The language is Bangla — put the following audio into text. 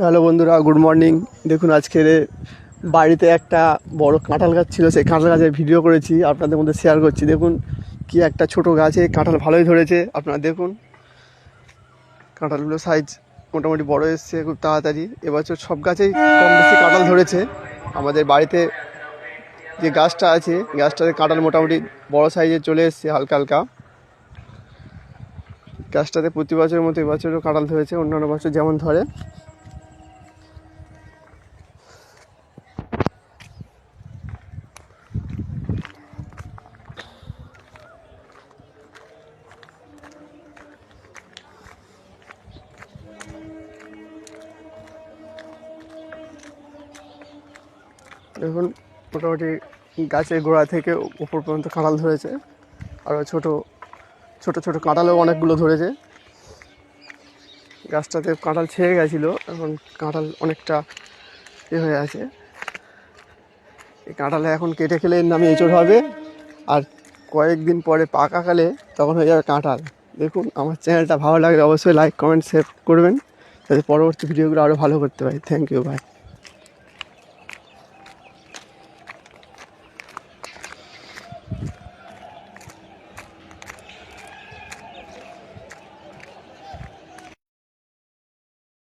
হ্যালো বন্ধুরা, গুড মর্নিং। দেখুন, আজকে বাড়িতে একটা বড় কাঁঠাল গাছ ছিল, সেই কাঁঠাল গাছের ভিডিও করেছি, আপনাদের মধ্যে শেয়ার করছি। দেখুন কি একটা ছোট গাছে কাঁঠাল ভালোই ধরেছে। আপনারা দেখুন, কাঁঠালগুলো সাইজ মোটামুটি বড় এসছে খুব তাড়াতাড়ি। এবছর সব গাছেই কম বেশি কাঁঠাল ধরেছে। আমাদের বাড়িতে যে গাছটা আছে, গাছটাতে কাঁঠাল মোটামুটি বড় সাইজে চলে এসছে হালকা হালকা। গাছটাতে প্রতি বছরের মতো এবছরও কাঁঠাল ধরেছে, অন্যান্য বছর যেমন ধরে। দেখুন, মোটামুটি গাছের গোড়া থেকে উপর পর্যন্ত কাঁঠাল ধরেছে। আরও ছোট ছোট ছোট কাঁঠালও অনেকগুলো ধরেছে। গাছটাতে কাঁঠাল ছেয়ে গেছিলো, এখন কাঁঠাল অনেকটা হয়ে আছে। এই কাঁঠালে এখন কেটে খেলে এর নামে এঁচোড় হবে, আর কয়েকদিন পরে পাকাকালে তখন হয়ে যাবে কাঁঠাল। দেখুন, আমার চ্যানেলটা ভালো লাগলে অবশ্যই লাইক কমেন্ট শেয়ার করবেন, যাতে পরবর্তী ভিডিওগুলো আরও ভালো করতে পারি। Thank you, by.